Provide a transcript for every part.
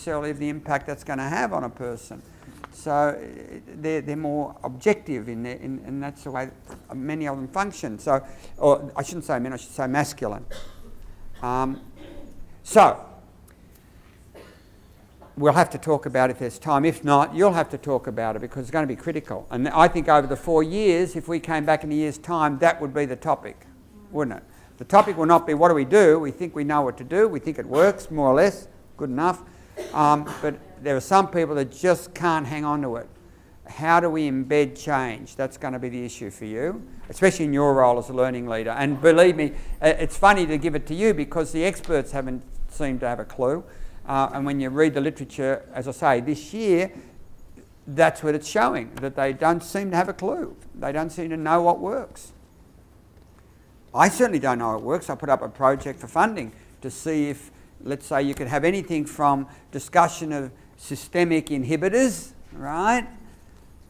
necessarily of the impact that's going to have on a person. So they're more objective and that's the way many of them function. So, or I shouldn't say men, I should say masculine. So we'll have to talk about it if there's time. If not, you'll have to talk about it because it's going to be critical. And I think over the 4 years, if we came back in a year's time, that would be the topic, wouldn't it? The topic will not be what do we do. We think we know what to do. We think it works, more or less, good enough. But there are some people that just can't hang on to it. How do we embed change? That's going to be the issue for you, especially in your role as a learning leader. And believe me, it's funny to give it to you because the experts haven't seemed to have a clue. And when you read the literature, as I say, this year, that's what it's showing, that they don't seem to have a clue. They don't seem to know what works. I certainly don't know how it works. I put up a project for funding to see if, let's say, you could have anything from discussion of systemic inhibitors, right,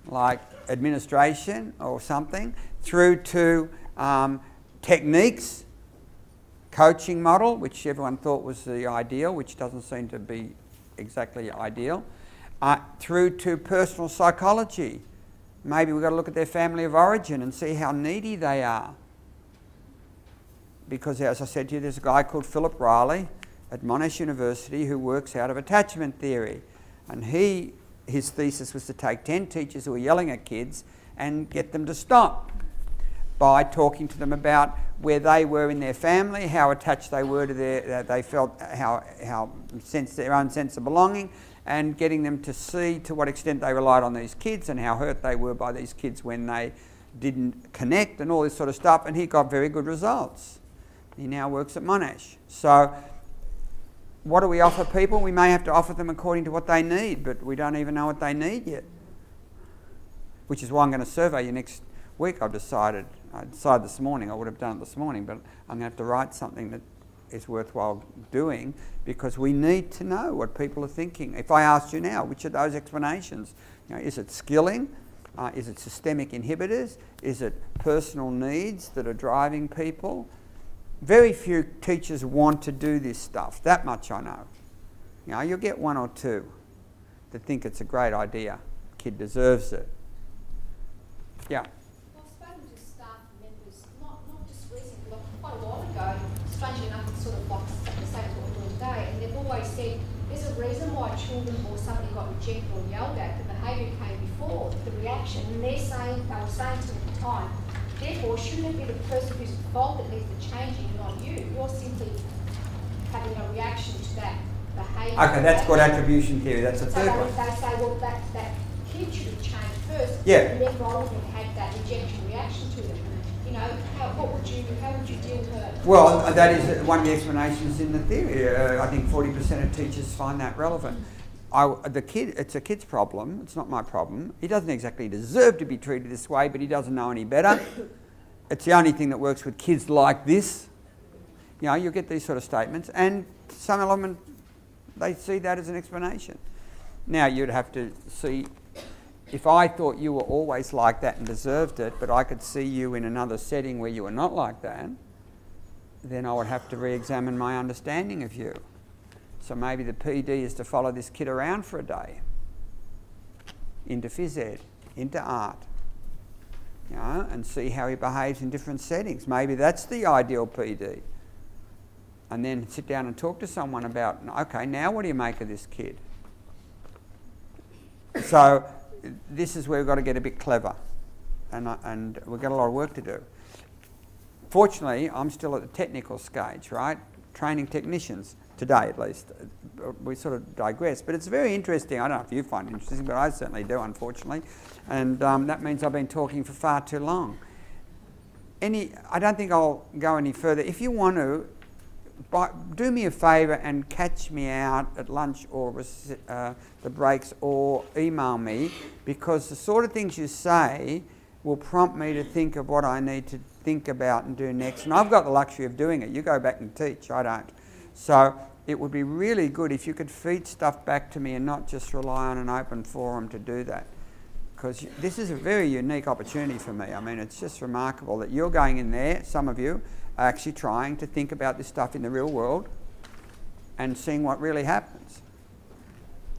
like administration or something, through to techniques, coaching model, which everyone thought was the ideal, which doesn't seem to be exactly ideal, through to personal psychology. Maybe we've got to look at their family of origin and see how needy they are. Because, as I said to you, there's a guy called Philip Riley at Monash University who works out of attachment theory. And his thesis was to take 10 teachers who were yelling at kids and get them to stop by talking to them about where they were in their family, how attached they were to they felt, how their own sense of belonging, and getting them to see to what extent they relied on these kids and how hurt they were by these kids when they didn't connect and all this sort of stuff. And he got very good results. He now works at Monash. So what do we offer people? We may have to offer them according to what they need, but we don't even know what they need yet. Which is why I'm going to survey you next week. I decided this morning, I would have done it this morning, but I'm going to have to write something that is worthwhile doing because we need to know what people are thinking. If I asked you now, which of those explanations, is it skilling? Is it systemic inhibitors? Is it personal needs that are driving people? Very few teachers want to do this stuff. That much I know. You'll get one or two that think it's a great idea. Kid deserves it. Yeah. I've spoken to staff members, not just recently, but quite a while ago. Strangely enough, it's sort of like the same as what we're doing today. And they've always said there's a reason why children or somebody got rejected or yelled at. The behaviour came before the reaction, and they were saying to me at the time, therefore, shouldn't it be the person who's at fault that needs the changing, not you? You're simply having a reaction to that behaviour. Okay, that's called attribution theory. That's the third one. They say, well, that kid should have changed first. Yeah. And therefore, I would have had that rejection reaction to them. How would you deal with her? Well, that is one of the explanations in the theory. I think 40% of teachers find that relevant. It's a kid's problem. It's not my problem. He doesn't exactly deserve to be treated this way, but he doesn't know any better. It's the only thing that works with kids like this. You'll get these sort of statements, and some of them, they see that as an explanation. Now, you'd have to see, if I thought you were always like that and deserved it, but I could see you in another setting where you were not like that, then I would have to re-examine my understanding of you. So maybe the PD is to follow this kid around for a day, into phys ed, into art, and see how he behaves in different settings. Maybe that's the ideal PD. And then sit down and talk to someone about, okay, now what do you make of this kid? So this is where we've got to get a bit clever, and we've got a lot of work to do. Fortunately, I'm still at the technical stage, right? Training technicians. Today, at least. We sort of digress, but it's very interesting. I don't know if you find it interesting, but I certainly do, unfortunately. And that means I've been talking for far too long. I don't think I'll go any further. If you want to, do me a favour and catch me out at lunch or the breaks, or email me, because the sort of things you say will prompt me to think of what I need to think about and do next. And I've got the luxury of doing it. You go back and teach, I don't. So it would be really good if you could feed stuff back to me and not just rely on an open forum to do that. Because this is a very unique opportunity for me. I mean, it's just remarkable that you're going in there, some of you are actually trying to think about this stuff in the real world and seeing what really happens.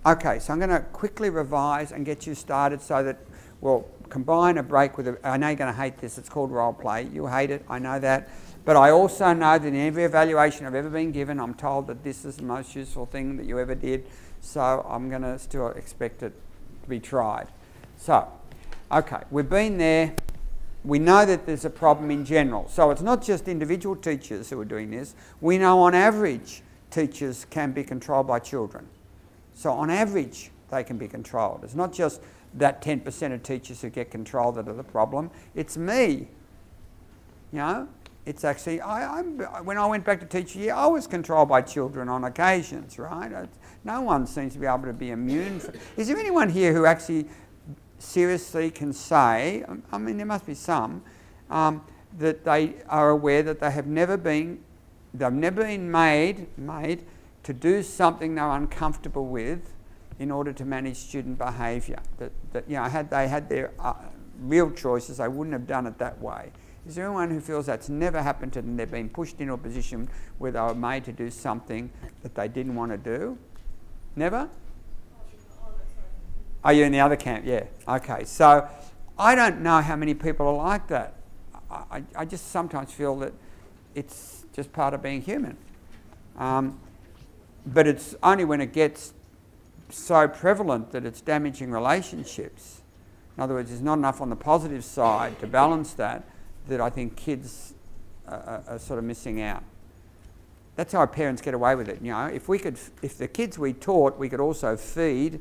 Okay, so I'm going to quickly revise and get you started so that we'll combine a break with a... I know you're going to hate this. It's called role play. You hate it. I know that. But I also know that in every evaluation I've ever been given, I'm told that this is the most useful thing that you ever did. So I'm going to still expect it to be tried. So, okay, we've been there. We know that there's a problem in general. So it's not just individual teachers who are doing this. We know on average teachers can be controlled by children. So on average they can be controlled. It's not just that 10% of teachers who get controlled that are the problem. It's me. You know, it's actually, when I went back to teaching, I was controlled by children on occasions, right? No one seems to be able to be immune. Is there anyone here who actually seriously can say, I mean there must be some, that they are aware that they've never been made to do something they're uncomfortable with in order to manage student behaviour? That you know, had they had their real choices, they wouldn't have done it that way. Is there anyone who feels that's never happened to them? They've been pushed into a position where they were made to do something that they didn't want to do? Never? Oh, you're in the other camp, yeah. Okay, so I don't know how many people are like that. I just sometimes feel that it's just part of being human. But it's only when it gets so prevalent that it's damaging relationships. In other words, there's not enough on the positive side to balance that I think kids are sort of missing out. That's how our parents get away with it. You know, if the kids we taught, we could also feed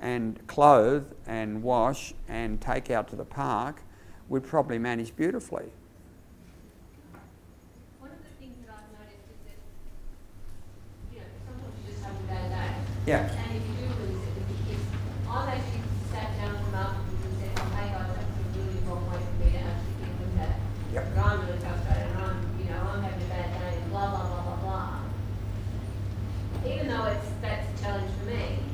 and clothe and wash and take out to the park, we'd probably manage beautifully. One of the things that I've noticed is that, you know, sometimes you just have a bad day. Yeah. And if you do lose it with the kids, I've actually sat down with them afterwards and said, oh, hey guys, that's a really wrong way for me to actually think with that. Yep. But I'm really frustrated and I'm having a bad day and blah, blah, blah, blah, blah. Even though that's a challenge for me,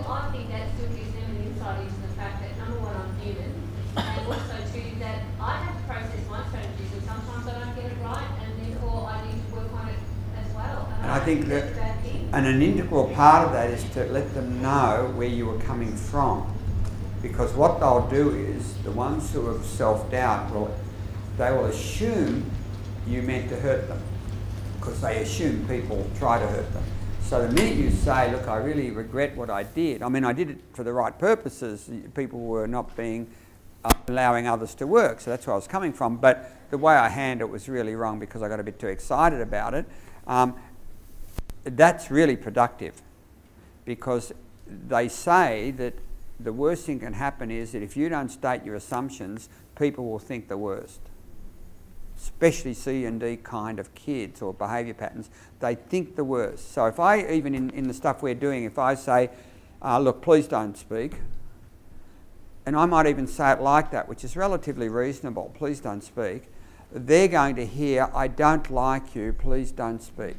I think that still gives them an insight into the fact that, number one, I'm human, and also two, that I have to process my strategies, and sometimes I don't get it right, and therefore I need to work on it as well. And I think that's a bad thing. And an integral part of that is to let them know where you are coming from, because what they'll do is the ones who have self-doubt they will assume you meant to hurt them, because they assume people try to hurt them. So the minute you say, look, I really regret what I did, I mean, I did it for the right purposes, people were not allowing others to work, so that's where I was coming from, but the way I handled it was really wrong because I got a bit too excited about it. That's really productive, because they say that the worst thing can happen is that if you don't state your assumptions, people will think the worst. Especially C and D kind of kids or behaviour patterns, they think the worst. So if I, even in the stuff we're doing, if I say, look, please don't speak, and I might even say it like that, which is relatively reasonable, please don't speak, they're going to hear, I don't like you, please don't speak.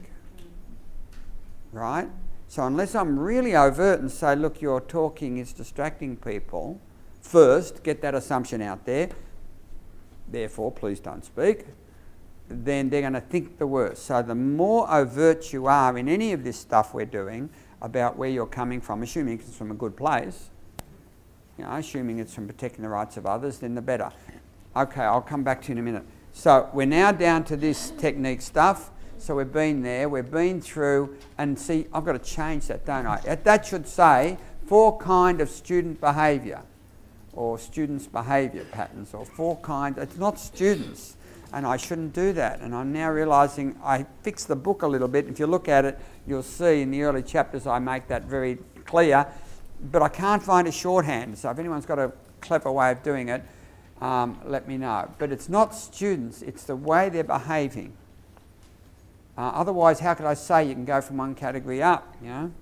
Right? So unless I'm really overt and say, look, your talking is distracting people, first, get that assumption out there, therefore, please don't speak, then they're going to think the worst. So the more overt you are in any of this stuff we're doing about where you're coming from, assuming it's from a good place, you know, assuming it's from protecting the rights of others, then the better. Okay, I'll come back to you in a minute. So we're now down to this technique stuff. So we've been there, we've been through, and see, I've got to change that, don't I? That should say 4 kinds of student behaviour, or students' behaviour patterns, or 4 kinds. It's not students, and I shouldn't do that. And I'm now realising I fixed the book a little bit. If you look at it, you'll see in the early chapters I make that very clear, but I can't find a shorthand. So if anyone's got a clever way of doing it, let me know. But it's not students, it's the way they're behaving. Otherwise, how could I say you can go from one category up, you know?